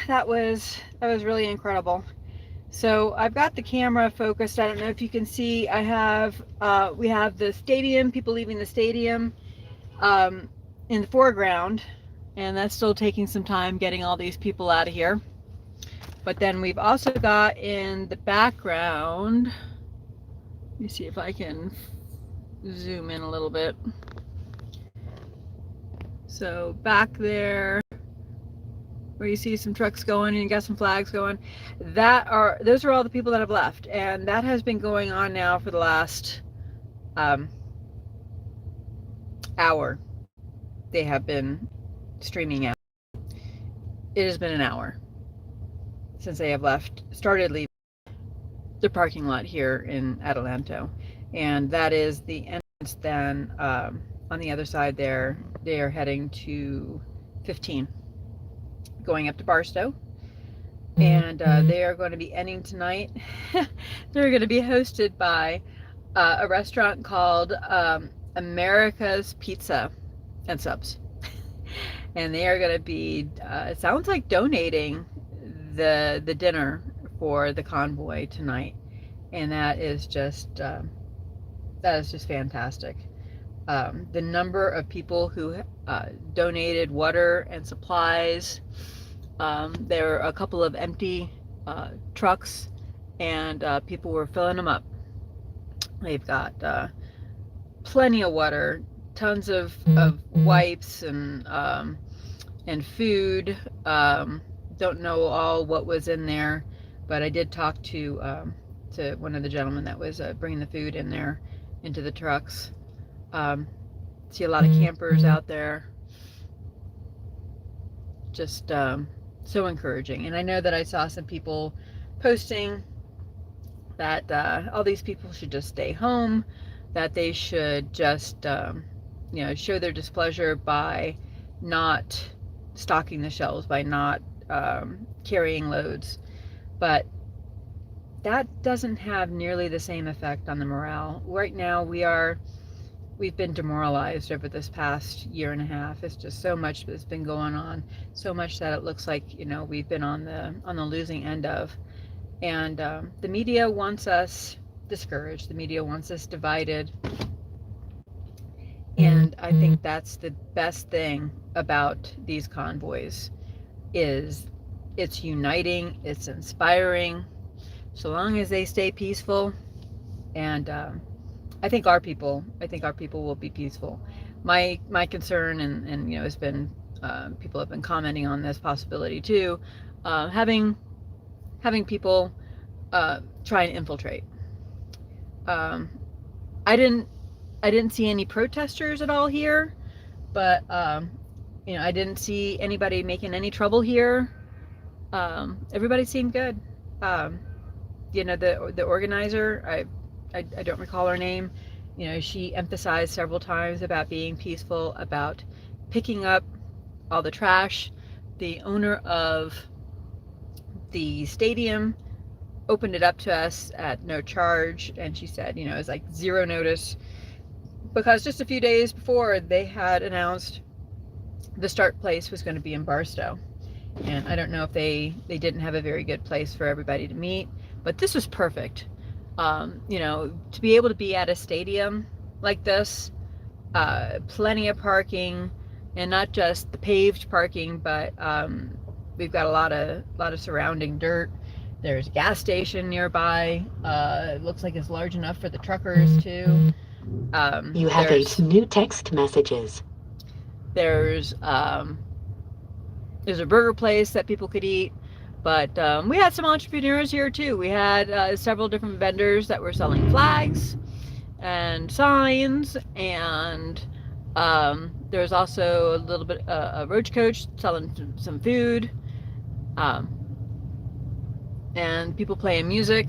that was really incredible. So I've got the camera focused. I don't know if you can see. We have the stadium, people leaving the stadium in the foreground, and that's still taking some time getting all these people out of here. But then we've also got in the background, let me see if I can zoom in a little bit. So back there, where you see some trucks going and you got some flags going, those are all the people that have left, and that has been going on now for the last hour. They have been streaming out. It has been an hour since they have started leaving the parking lot here in Adelanto, and that is the entrance. Then on the other side there, they are heading to 15, going up to Barstow, and they are going to be ending tonight. They're going to be hosted by a restaurant called America's Pizza and Subs, and they are going to be it sounds like donating the dinner for the convoy tonight, and that is just fantastic. The number of people who donated water and supplies. There are a couple of empty trucks, and people were filling them up. They've got plenty of water, tons of wipes and food. Don't know all what was in there, but I did talk to one of the gentlemen that was bringing the food in there into the trucks. See a lot of campers out there. Just so encouraging. And I know that I saw some people posting that all these people should just stay home, that they should just show their displeasure by not stocking the shelves, by not carrying loads. But that doesn't have nearly the same effect on the morale. Right now we've been demoralized over this past year and a half. It's just so much that's been going on, so much that it looks like we've been on the losing end of. And the media wants us discouraged. The media wants us divided. And I think that's the best thing about these convoys, is it's uniting, it's inspiring, so long as they stay peaceful. And I think our people will be peaceful. My concern, and has been people have been commenting on this possibility too, having people try and infiltrate. I didn't see any protesters at all here, but I didn't see anybody making any trouble here. Everybody seemed good. The organizer, I don't recall her name. She emphasized several times about being peaceful, about picking up all the trash. The owner of the stadium opened it up to us at no charge, and she said, it was like zero notice, because just a few days before they had announced the start place was going to be in Barstow. And I don't know if they didn't have a very good place for everybody to meet, but this was perfect. To be able to be at a stadium like this, plenty of parking, and not just the paved parking, but we've got a lot of surrounding dirt. There's a gas station nearby. It looks like it's large enough for the truckers too. You have 8 new text messages. There's a burger place that people could eat. But we had some entrepreneurs here too. We had several different vendors that were selling flags and signs, and there's also a little bit a roach coach selling some food, and people playing music.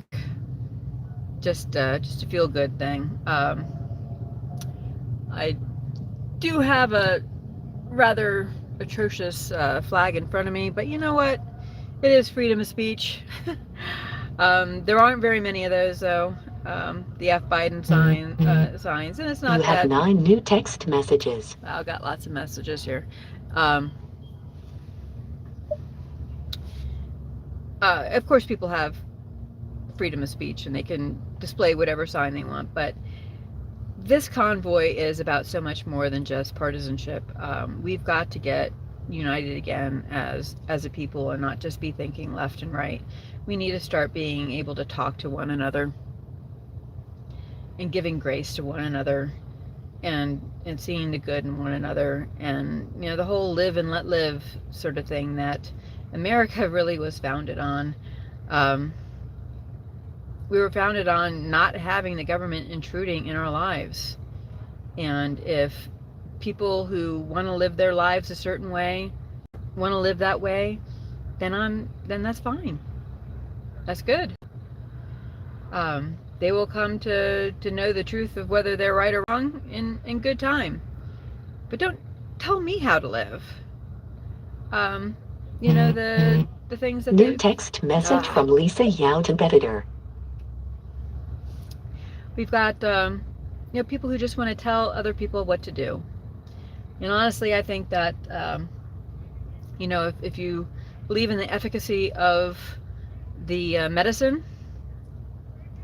Just a feel good thing. I do have a rather atrocious flag in front of me, but you know what? It is freedom of speech. There aren't very many of those, though. The F. Biden signs, and it's not that. You have 9 new text messages. I've got lots of messages here. Of course, people have freedom of speech and they can display whatever sign they want, but this convoy is about so much more than just partisanship. We've got to get united again as a people and not just be thinking left and right. We need to start being able to talk to one another and giving grace to one another and seeing the good in one another, and the whole live and let live sort of thing that America really was founded on. We were founded on not having the government intruding in our lives. And if people who want to live their lives a certain way want to live that way, then that's fine. That's good. They will come to know the truth of whether they're right or wrong in good time. But don't tell me how to live. The things that New text message from Lisa Yao to editor. We've got people who just want to tell other people what to do. And honestly, I think that if you believe in the efficacy of the medicine,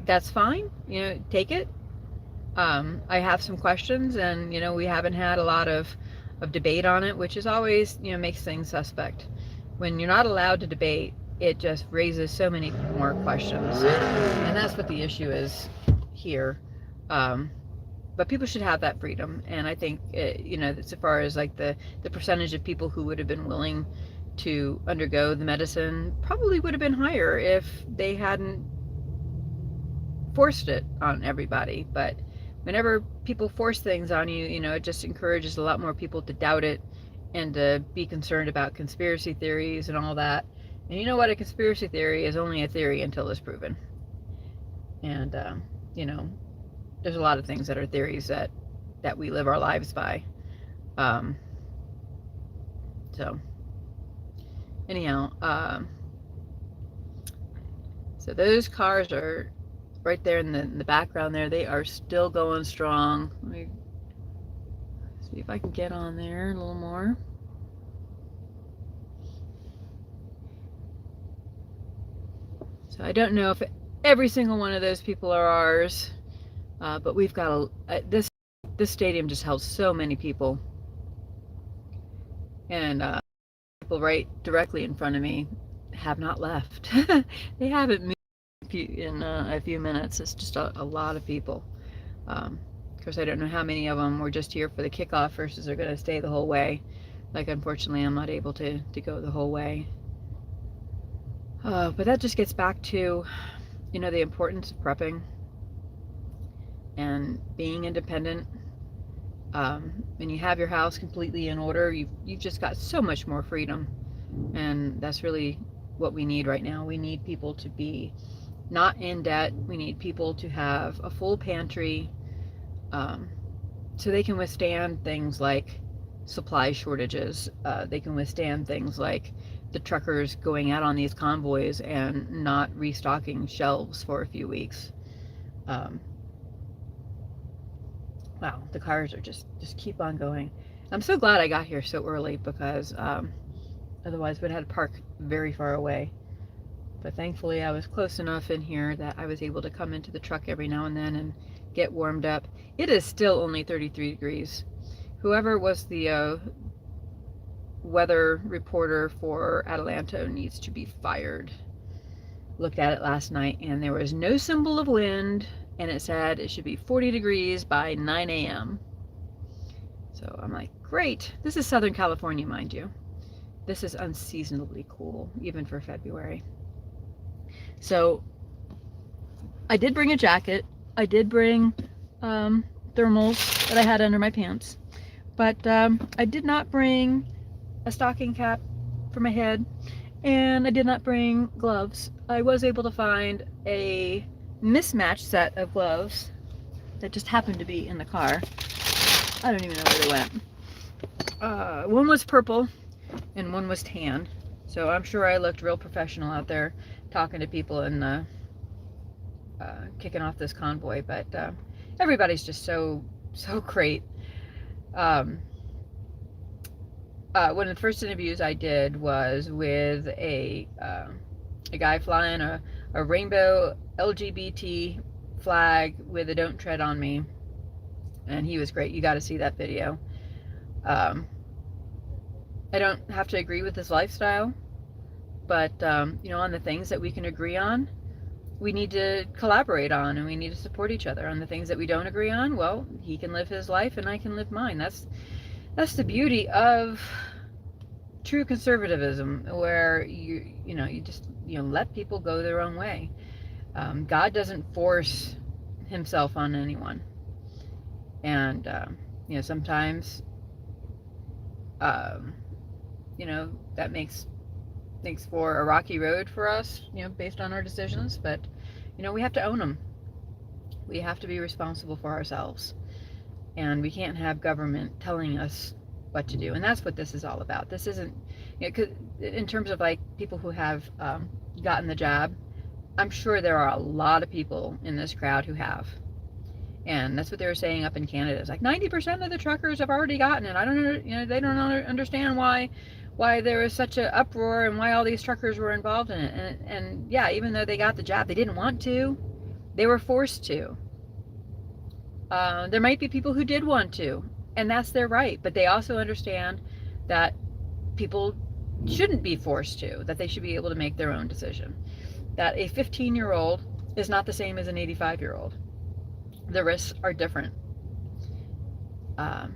that's fine. Take it. I have some questions, and we haven't had a lot of debate on it, which is always makes things suspect. When you're not allowed to debate, it just raises so many more questions, and that's what the issue is here. But people should have that freedom, and I think as far as like the percentage of people who would have been willing to undergo the medicine probably would have been higher if they hadn't forced it on everybody. But whenever people force things on you, it just encourages a lot more people to doubt it and to be concerned about conspiracy theories and all that. And you know what? A conspiracy theory is only a theory until it's proven. And there's a lot of things that are theories that we live our lives by. So anyhow, so those cars are right there in the background there. They are still going strong. Let me see if I can get on there a little more. So I don't know if every single one of those people are ours, but we've got this stadium just held so many people, and people right directly in front of me have not left. They haven't moved in a few minutes. It's just a lot of people. Of course, I don't know how many of them were just here for the kickoff versus are going to stay the whole way. Like, unfortunately, I'm not able to go the whole way. But that just gets back to, the importance of prepping and being independent. When you have your house completely in order, you've just got so much more freedom. And that's really what we need right now. We need people to be not in debt. We need people to have a full pantry, so they can withstand things like supply shortages. They can withstand things like the truckers going out on these convoys and not restocking shelves for a few weeks. Wow, the cars are just keep on going. I'm so glad I got here so early, because otherwise we'd have had to park very far away. But thankfully I was close enough in here that I was able to come into the truck every now and then and get warmed up. It is still only 33 degrees. Whoever was the weather reporter for Adelanto needs to be fired. Looked at it last night and there was no symbol of wind, and it said it should be 40 degrees by 9 a.m. So I'm like, great. This is Southern California, mind you. This is unseasonably cool, even for February. So I did bring a jacket. I did bring thermals that I had under my pants. But I did not bring a stocking cap for my head, and I did not bring gloves. I was able to find a mismatched set of gloves that just happened to be in the car. I don't even know where they went. One was purple and one was tan, so I'm sure I looked real professional out there talking to people and kicking off this convoy. But everybody's just so great. One of the first interviews I did was with a a guy flying a rainbow LGBT flag with a "Don't Tread on Me," and he was great. You got to see that video. I don't have to agree with his lifestyle, but on the things that we can agree on, we need to collaborate on, and we need to support each other. On the things that we don't agree on, well, he can live his life and I can live mine. That's the beauty of true conservatism, where you just let people go their own way. God doesn't force himself on anyone, and sometimes that makes for a rocky road for us, based on our decisions. But we have to own them. We have to be responsible for ourselves, and we can't have government telling us what to do. And that's what this is all about. This isn't, 'cause in terms of like people who have gotten the job, I'm sure there are a lot of people in this crowd who have. And that's what they were saying up in Canada. It's like 90% of the truckers have already gotten it. I don't know, they don't understand why there was such an uproar and why all these truckers were involved in it. And yeah, even though they got the job, they didn't want to. They were forced to. There might be people who did want to, and that's their right. But they also understand that people shouldn't be forced to, that they should be able to make their own decision. That a 15-year-old is not the same as an 85-year-old. The risks are different. But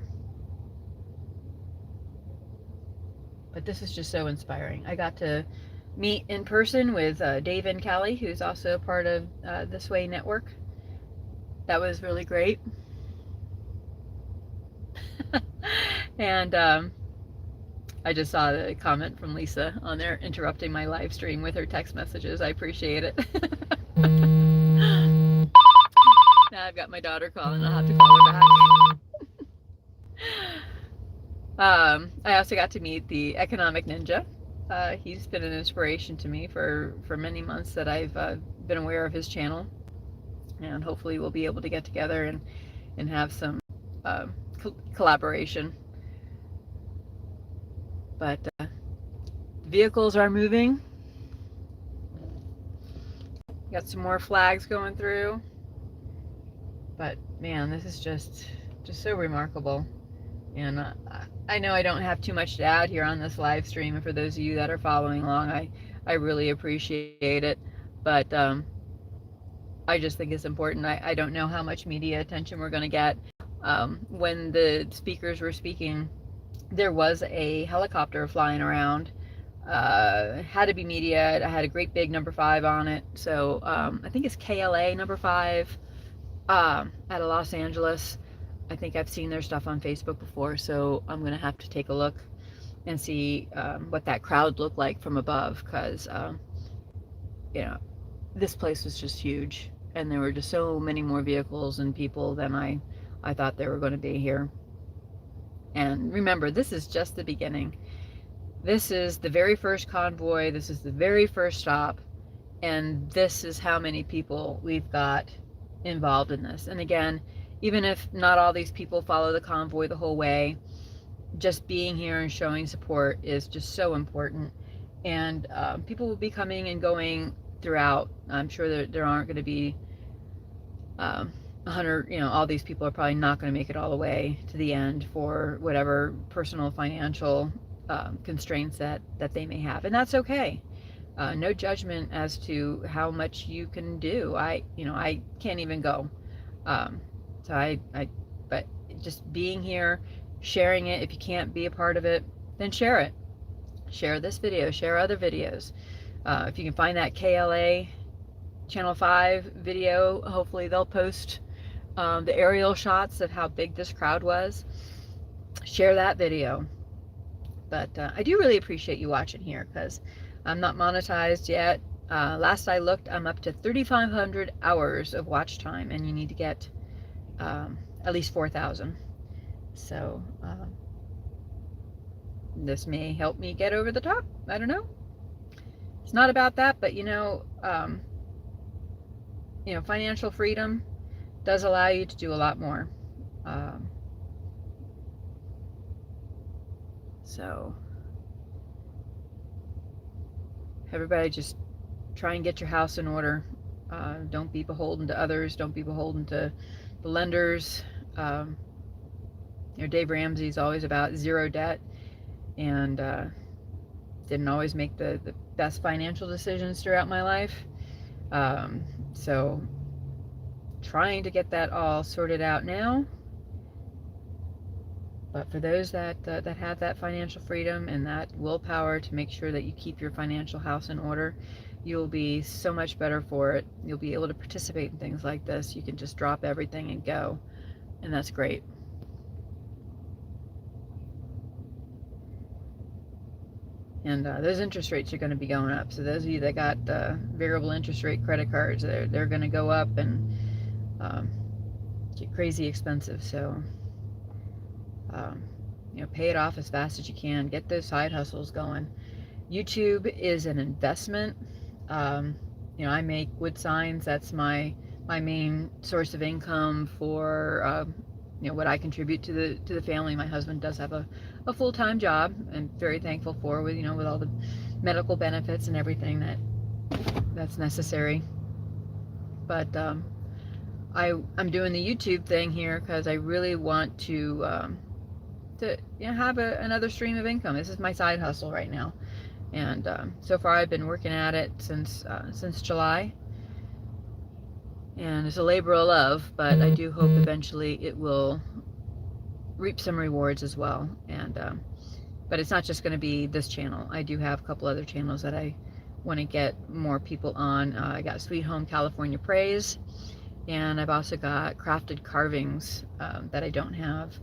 this is just so inspiring. I got to meet in person with Dave and Callie, who's also part of This Way Network. That was really great. And I just saw the comment from Lisa on there interrupting my live stream with her text messages. I appreciate it. Now I've got my daughter calling. I'll have to call her back. I also got to meet the Economic Ninja. He's been an inspiration to me for many months that I've been aware of his channel. And hopefully we'll be able to get together and have some collaboration. But vehicles are moving. Got some more flags going through. But man, this is just so remarkable. And I know I don't have too much to add here on this live stream, and for those of you that are following along, I really appreciate it. But I just think it's important. I don't know how much media attention we're going to get. When the speakers were speaking, there was a helicopter flying around. Had to be media. It had a great big number 5 on it. So I think it's KLA number 5 out of Los Angeles. I think I've seen their stuff on Facebook before, so I'm going to have to take a look and see what that crowd looked like from above, because this place was just huge, and there were just so many more vehicles and people than I thought there were going to be here. And remember, this is just the beginning. This is the very first convoy. This is the very first stop, and this is how many people we've got involved in this. And again, even if not all these people follow the convoy the whole way, just being here and showing support is just so important. And people will be coming and going throughout. I'm sure that there aren't going to be 100, all these people are probably not going to make it all the way to the end for whatever personal financial constraints that they may have. And that's okay. No judgment as to how much you can do. I can't even go. So but just being here, sharing it. If you can't be a part of it, then share it. Share this video, share other videos. If you can find that KLA Channel 5 video, hopefully they'll post the aerial shots of how big this crowd was. Share that video. But I do really appreciate you watching here, because I'm not monetized yet. Last I looked, I'm up to 3,500 hours of watch time, and you need to get at least 4,000. So this may help me get over the top. I don't know. It's not about that, but financial freedom does allow you to do a lot more. So everybody just try and get your house in order. Don't be beholden to others. Don't be beholden to the lenders. Um, Dave Ramsey's always about zero debt, and didn't always make the best financial decisions throughout my life. So trying to get that all sorted out now. But for those that have that financial freedom and that willpower to make sure that you keep your financial house in order, you'll be so much better for it. You'll be able to participate in things like this. You can just drop everything and go, and that's great. And those interest rates are going to be going up. So those of you that got variable interest rate credit cards, they're going to go up and get crazy expensive. So pay it off as fast as you can. Get those side hustles going. YouTube is an investment. I make wood signs. That's my main source of income for what I contribute to the family. My husband does have a full-time job, and very thankful for, with all the medical benefits and everything that's necessary. But I'm doing the YouTube thing here because I really want to have another stream of income. This is my side hustle right now, and so far I've been working at it since July, and it's a labor of love, but I do hope eventually it will reap some rewards as well. And but it's not just going to be this channel. I do have a couple other channels that I want to get more people on. I got Sweet Home California Praise, and I've also got Crafted Carvings that I don't have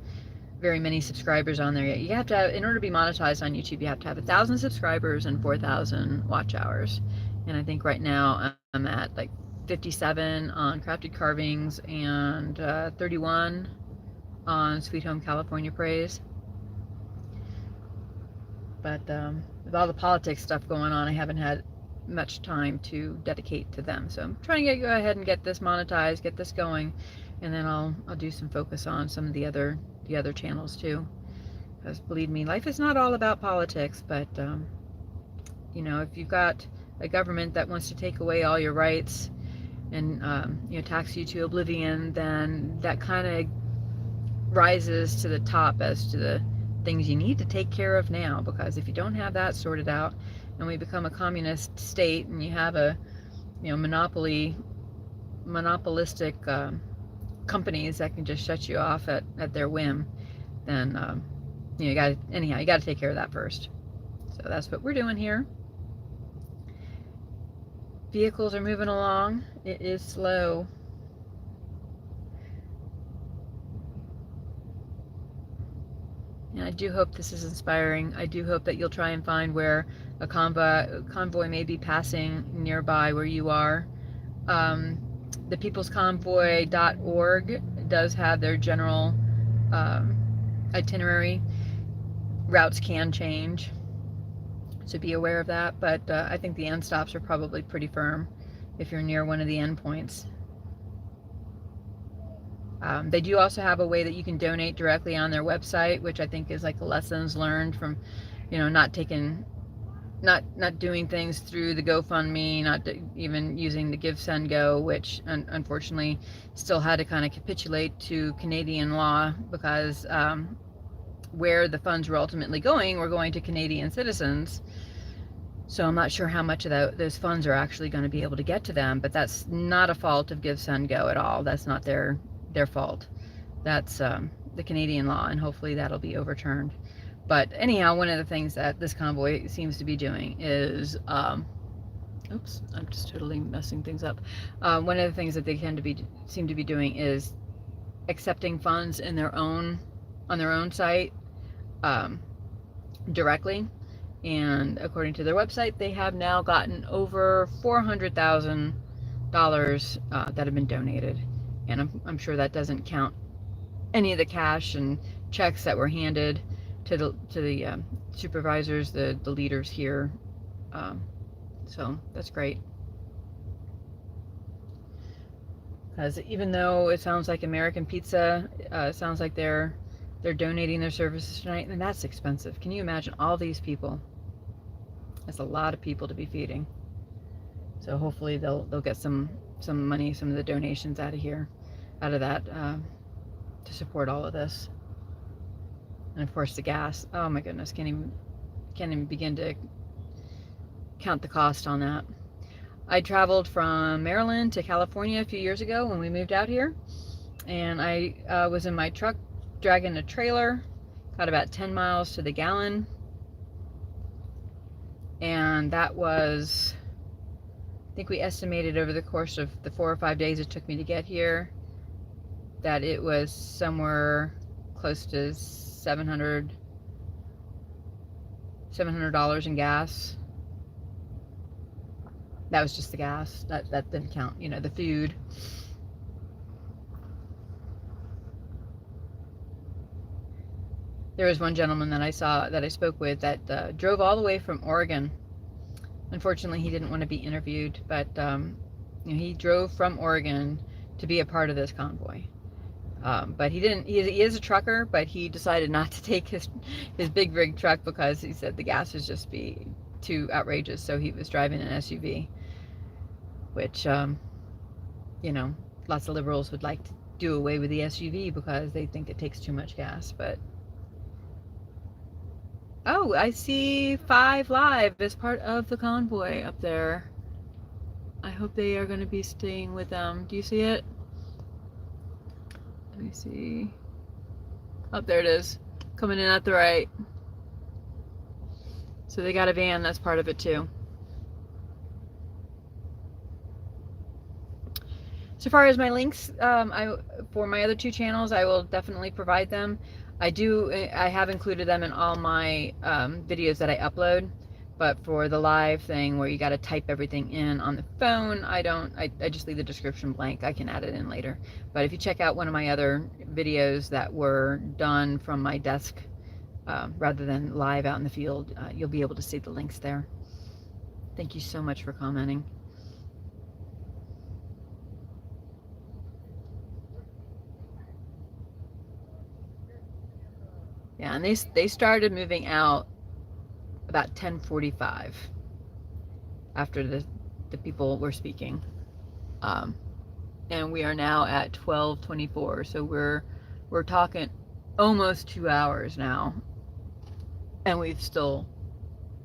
very many subscribers on there yet. You have to have, in order to be monetized on YouTube, you have to have 1,000 subscribers and 4,000 watch hours. And I think right now I'm at like 57 on Crafted Carvings and 31 on Sweet Home California Praise. But with all the politics stuff going on, I haven't had much time to dedicate to them. So I'm trying to go ahead and get this monetized, get this going, and then I'll do some focus on some of the other channels too. Because believe me, life is not all about politics. But if you've got a government that wants to take away all your rights and tax you to oblivion, then that kind of rises to the top as to the things you need to take care of now. Because if you don't have that sorted out, and we become a communist state, and you have a monopolistic companies that can just shut you off at their whim, then you got to take care of that first. So that's what we're doing here. Vehicles are moving along. It is slow. And I do hope this is inspiring. I do hope that you'll try and find where a convoy may be passing nearby where you are. The peoplesconvoy.org does have their general itinerary. Routes can change, so be aware of that. But I think the end stops are probably pretty firm if you're near one of the end points. They do also have a way that you can donate directly on their website, which I think is like lessons learned from, not doing things through the GoFundMe, not even using the Give, Send, Go, which unfortunately still had to kind of capitulate to Canadian law, because where the funds were ultimately going were going to Canadian citizens. So I'm not sure how much of those funds are actually going to be able to get to them, but that's not a fault of Give, Send, Go at all. That's not their fault. That's the Canadian law, and hopefully that'll be overturned. But anyhow, one of the things that this convoy seems to be doing is oops, I'm just totally messing things up. One of the things that they seem to be doing is accepting funds on their own site directly. And according to their website, they have now gotten over $400,000 that have been donated. And I'm sure that doesn't count any of the cash and checks that were handed to the supervisors, the leaders here. So that's great. Because even though it sounds like American Pizza, sounds like they're donating their services tonight, and that's expensive. Can you imagine all these people? That's a lot of people to be feeding. So hopefully they'll get some money, some of the donations out of that, to support all of this. And of course the gas. Oh my goodness, can't even begin to count the cost on that. I traveled from Maryland to California a few years ago when we moved out here, and I was in my truck dragging a trailer, got about 10 miles to the gallon, and that was, I think we estimated over the course of the 4 or 5 days it took me to get here that it was somewhere close to $700 in gas. That was just the gas. That didn't count, the food. There was one gentleman that I spoke with that drove all the way from Oregon. Unfortunately, he didn't want to be interviewed, but he drove from Oregon to be a part of this convoy. But he didn't. He is a trucker, but he decided not to take his big rig truck because he said the gas would just be too outrageous. So he was driving an SUV, which lots of liberals would like to do away with the SUV because they think it takes too much gas. But oh, I see 5 Live as part of the convoy up there. I hope they are going to be staying with them. Do you see it? Let me see. Oh, there it is. Coming in at the right. So they got a van that's part of it too. So far as my links, for my other 2 channels, I will definitely provide them. I have included them in all my videos that I upload, but for the live thing where you got to type everything in on the phone, I just leave the description blank. I can add it in later. But if you check out one of my other videos that were done from my desk rather than live out in the field, you'll be able to see the links there. Thank you so much for commenting. Yeah, and they started moving out about 10:45 after the people were speaking, and we are now at 12:24. So we're talking almost 2 hours now, and we've still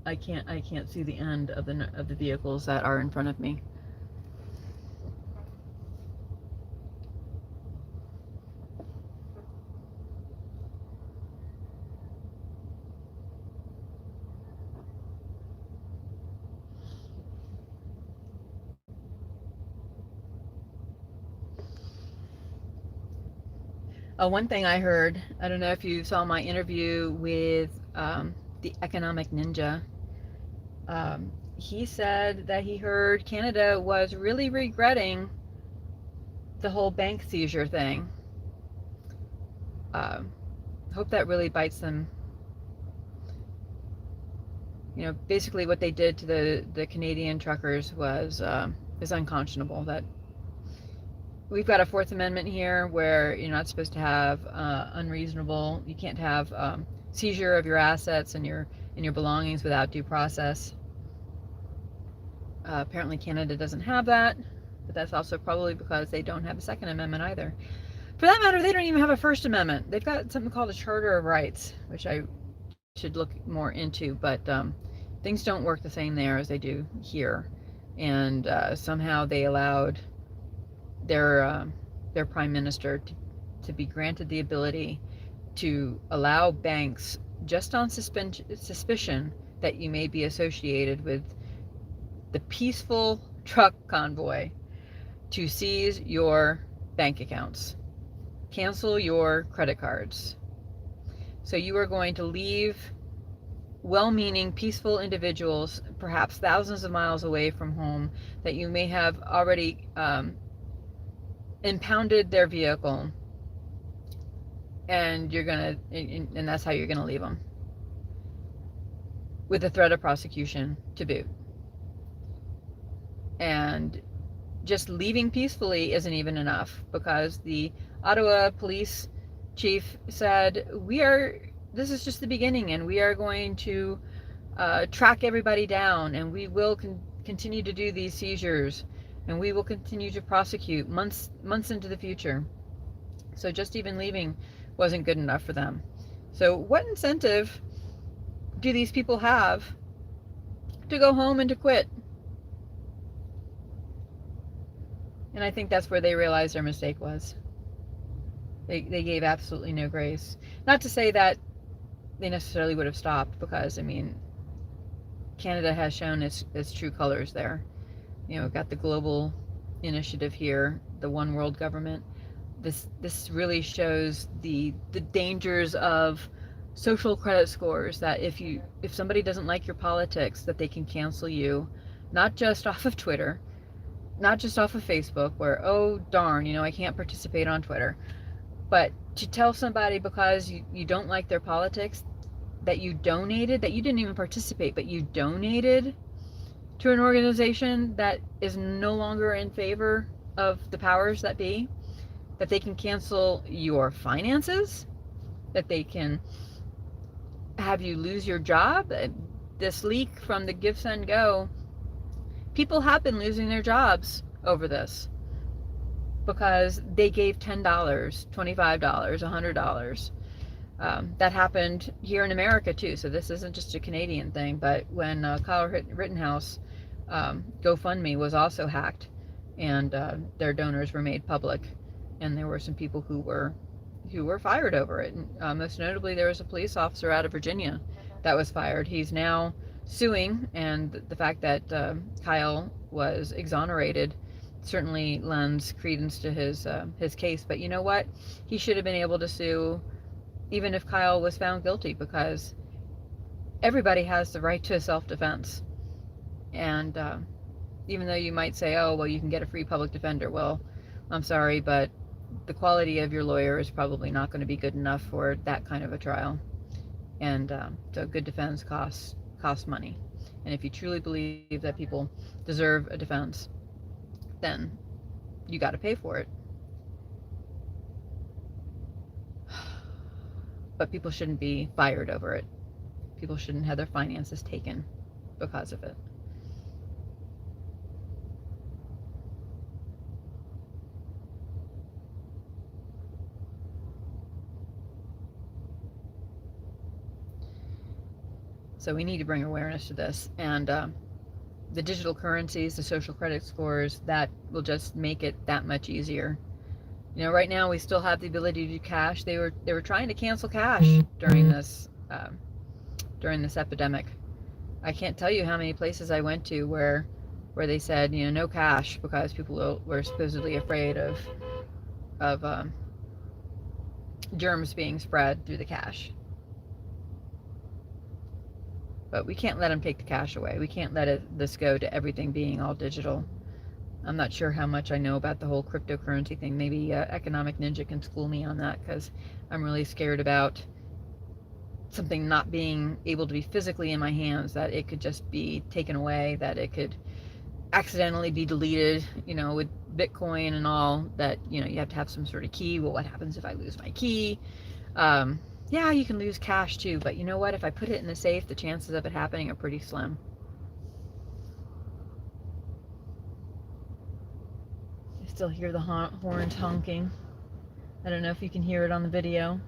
I can't see the end of the vehicles that are in front of me. One thing I heard, I don't know if you saw my interview with the economic ninja. He said that he heard Canada was really regretting the whole bank seizure thing. Hope that really bites them. Basically what they did to the Canadian truckers was is unconscionable. That we've got a 4th Amendment here where you're not supposed to have unreasonable. You can't have seizure of your assets and your belongings without due process. Apparently Canada doesn't have that, but that's also probably because they don't have a 2nd Amendment either. For that matter, they don't even have a 1st Amendment. They've got something called a Charter of Rights, which I should look more into, but things don't work the same there as they do here. And somehow they allowed their prime minister to be granted the ability to allow banks, just on suspicion that you may be associated with the peaceful truck convoy, to seize your bank accounts, cancel your credit cards. So you are going to leave well-meaning, peaceful individuals, perhaps thousands of miles away from home, that you may have already impounded their vehicle, and and that's how you're gonna leave them, with the threat of prosecution to boot. And just leaving peacefully isn't even enough, because the Ottawa police chief said, this is just the beginning, and we are going to track everybody down, and we will continue to do these seizures, and we will continue to prosecute months into the future. So just even leaving wasn't good enough for them. So what incentive do these people have to go home and to quit? And I think that's where they realized their mistake was. They gave absolutely no grace. Not to say that they necessarily would have stopped, because, I mean, Canada has shown its true colors there. You know, got the global initiative here, the one world government. This really shows the dangers of social credit scores, that if somebody doesn't like your politics, that they can cancel you, not just off of Twitter, not just off of Facebook, where, oh darn, you know, I can't participate on Twitter, but to tell somebody because you don't like their politics, that you donated, that you didn't even participate, but you donated to an organization that is no longer in favor of the powers that be, that they can cancel your finances, that they can have you lose your job. This leak from the Give, Send, Go, people have been losing their jobs over this because they gave $10, $25, $100. That happened here in America too, so this isn't just a Canadian thing. But when Kyle Rittenhouse GoFundMe was also hacked, and their donors were made public, and there were some people who were fired over it. And, most notably, there was a police officer out of Virginia that was fired. He's now suing, and the fact that Kyle was exonerated certainly lends credence to his case. But you know what? He should have been able to sue even if Kyle was found guilty, because everybody has the right to self-defense. And even though you might say, oh, well, you can get a free public defender, well, I'm sorry, but the quality of your lawyer is probably not going to be good enough for that kind of a trial. And so good defense costs money. And if you truly believe that people deserve a defense, then you got to pay for it. But people shouldn't be fired over it. People shouldn't have their finances taken because of it. So we need to bring awareness to this. And the digital currencies, the social credit scores, that will just make it that much easier. You know, right now we still have the ability to do cash. They were trying to cancel cash during this epidemic. I can't tell you how many places I went to where they said, you know, no cash, because people were supposedly afraid of germs being spread through the cash. But we can't let them take the cash away. We can't let this go to everything being all digital. I'm not sure how much I know about the whole cryptocurrency thing. Maybe Economic Ninja can school me on that, because I'm really scared about something not being able to be physically in my hands, that it could just be taken away, that it could accidentally be deleted, you know, with Bitcoin and all, that, you know, you have to have some sort of key. Well, what happens if I lose my key? Yeah, you can lose cash too, but you know what? If I put it in the safe, the chances of it happening are pretty slim. Still hear the horns honking. I don't know if you can hear it on the video.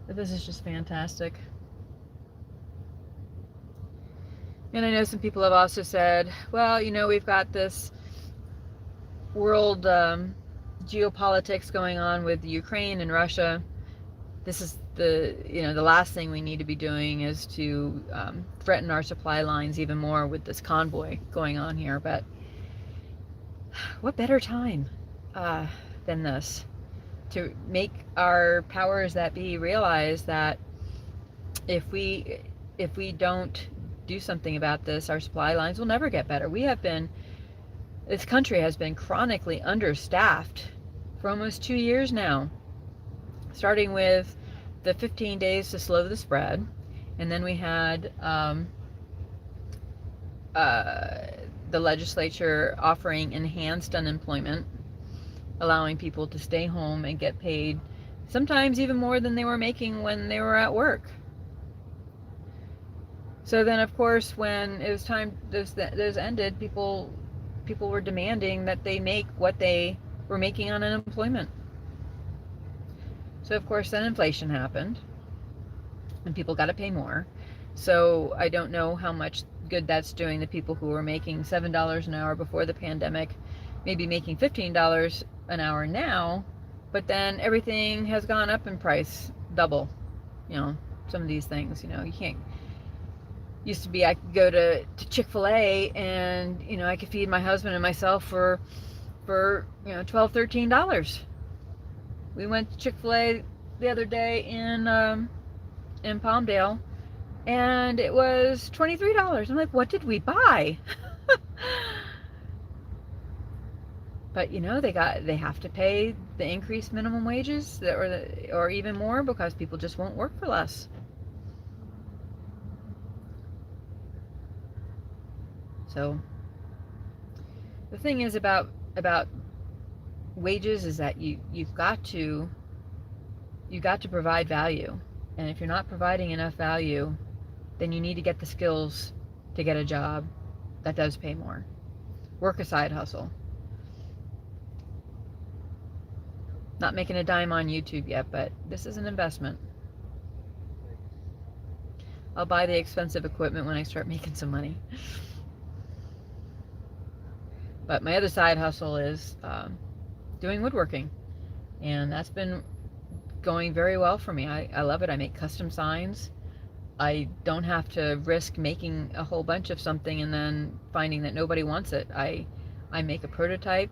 But this is just fantastic. And I know some people have also said, well, you know, we've got this world geopolitics going on with Ukraine and Russia. This is the last thing we need to be doing is to threaten our supply lines even more with this convoy going on here. But what better time than this to make our powers that be realize that if we don't do something about this, our supply lines will never get better. This country has been chronically understaffed for almost 2 years now, starting with the 15 days to slow the spread, and then we had the legislature offering enhanced unemployment, allowing people to stay home and get paid sometimes even more than they were making when they were at work. So then, of course, when it was time, those ended, people were demanding that they make what they were making on unemployment. So of course then inflation happened and people got to pay more. So I don't know how much good that's doing the people who were making $7 an hour before the pandemic, maybe making $15 an hour now, but then everything has gone up in price, double. Some of these things, you can't. Used to be I could go to Chick-fil-A and I could feed my husband and myself for $12, $13. We went to Chick-fil-A the other day in Palmdale, and it was $23. I'm like, what did we buy? But they have to pay the increased minimum wages or even more because people just won't work for less. So the thing is about wages is that you've got to provide value, and if you're not providing enough value, then you need to get the skills to get a job that does pay more. Work a side hustle. Not making a dime on YouTube yet, but this is an investment. I'll buy the expensive equipment when I start making some money. But my other side hustle is doing woodworking, and that's been going very well for me. I love it. I make custom signs. I don't have to risk making a whole bunch of something and then finding that nobody wants it. I make a prototype.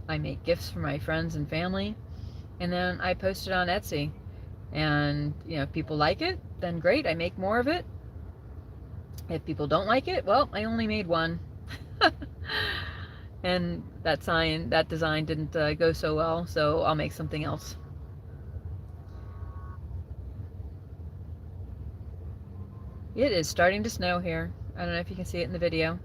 I make gifts for my friends and family, and then I post it on Etsy. And if people like it, then great, I make more of it. If people don't like it, well, I only made one. And that design didn't go so well, so I'll make something else. It is starting to snow here. I don't know if you can see it in the video.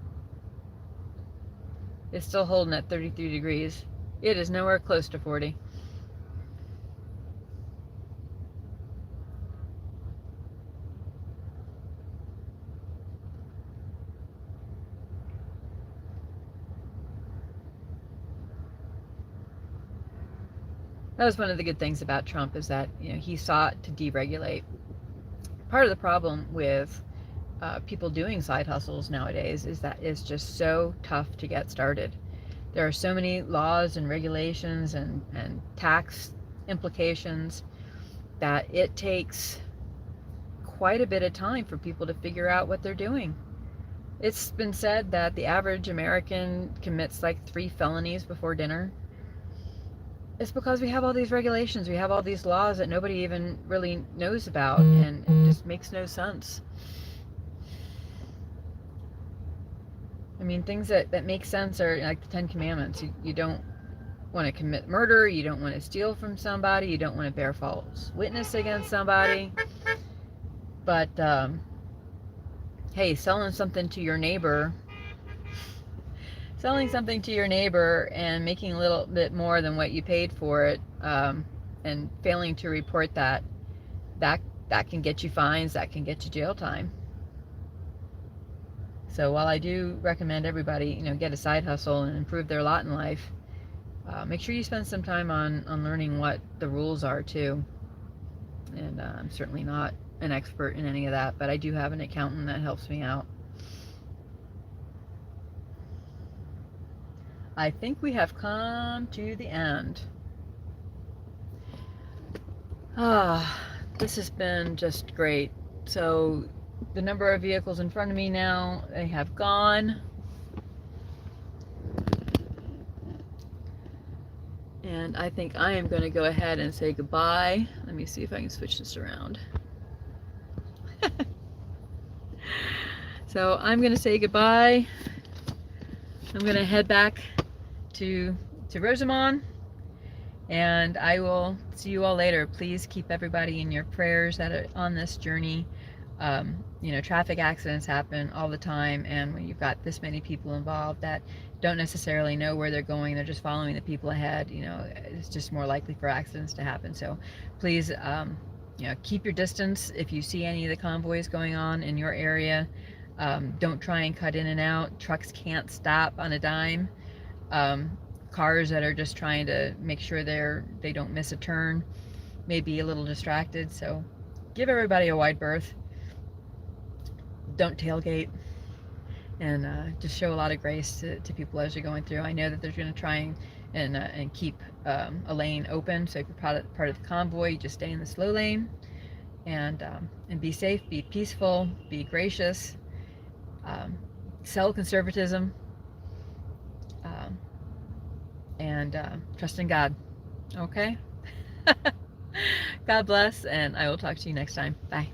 It's still holding at 33 degrees. It is nowhere close to 40. That was one of the good things about Trump, is that he sought to deregulate. Part of the problem with people doing side hustles nowadays is that it's just so tough to get started. There are so many laws and regulations and tax implications that it takes quite a bit of time for people to figure out what they're doing. It's been said that the average American commits like 3 felonies before dinner. It's because we have all these regulations, we have all these laws that nobody even really knows about, and it just makes no sense. I mean, things that make sense are like the 10 Commandments. You don't want to commit murder, you don't want to steal from somebody, you don't want to bear false witness against somebody. But, hey, selling something to your neighbor and making a little bit more than what you paid for it, and failing to report that can get you fines, that can get you jail time. So while I do recommend everybody, get a side hustle and improve their lot in life, make sure you spend some time on learning what the rules are too. And I'm certainly not an expert in any of that, but I do have an accountant that helps me out. I think we have come to the end. This has been just great. So the number of vehicles in front of me now, they have gone. And I think I am going to go ahead and say goodbye. Let me see if I can switch this around. So I'm going to say goodbye. I'm going to head back to Rosamond, and I will see you all later. Please keep everybody in your prayers that are on this journey. You know, traffic accidents happen all the time, and when you've got this many people involved that don't necessarily know where they're going, they're just following the people ahead, you know, it's just more likely for accidents to happen. So please, you know, keep your distance. If you see any of the convoys going on in your area, don't try and cut in and out. Trucks can't stop on a dime. Cars that are just trying to make sure they don't miss a turn may be a little distracted. So give everybody a wide berth. Don't tailgate, and just show a lot of grace to people as you're going through. I know that they're going to try and keep a lane open. So if you're part of the convoy, you just stay in the slow lane, and be safe, be peaceful, be gracious, sell conservatism, and trust in God. Okay? God bless, and I will talk to you next time. Bye.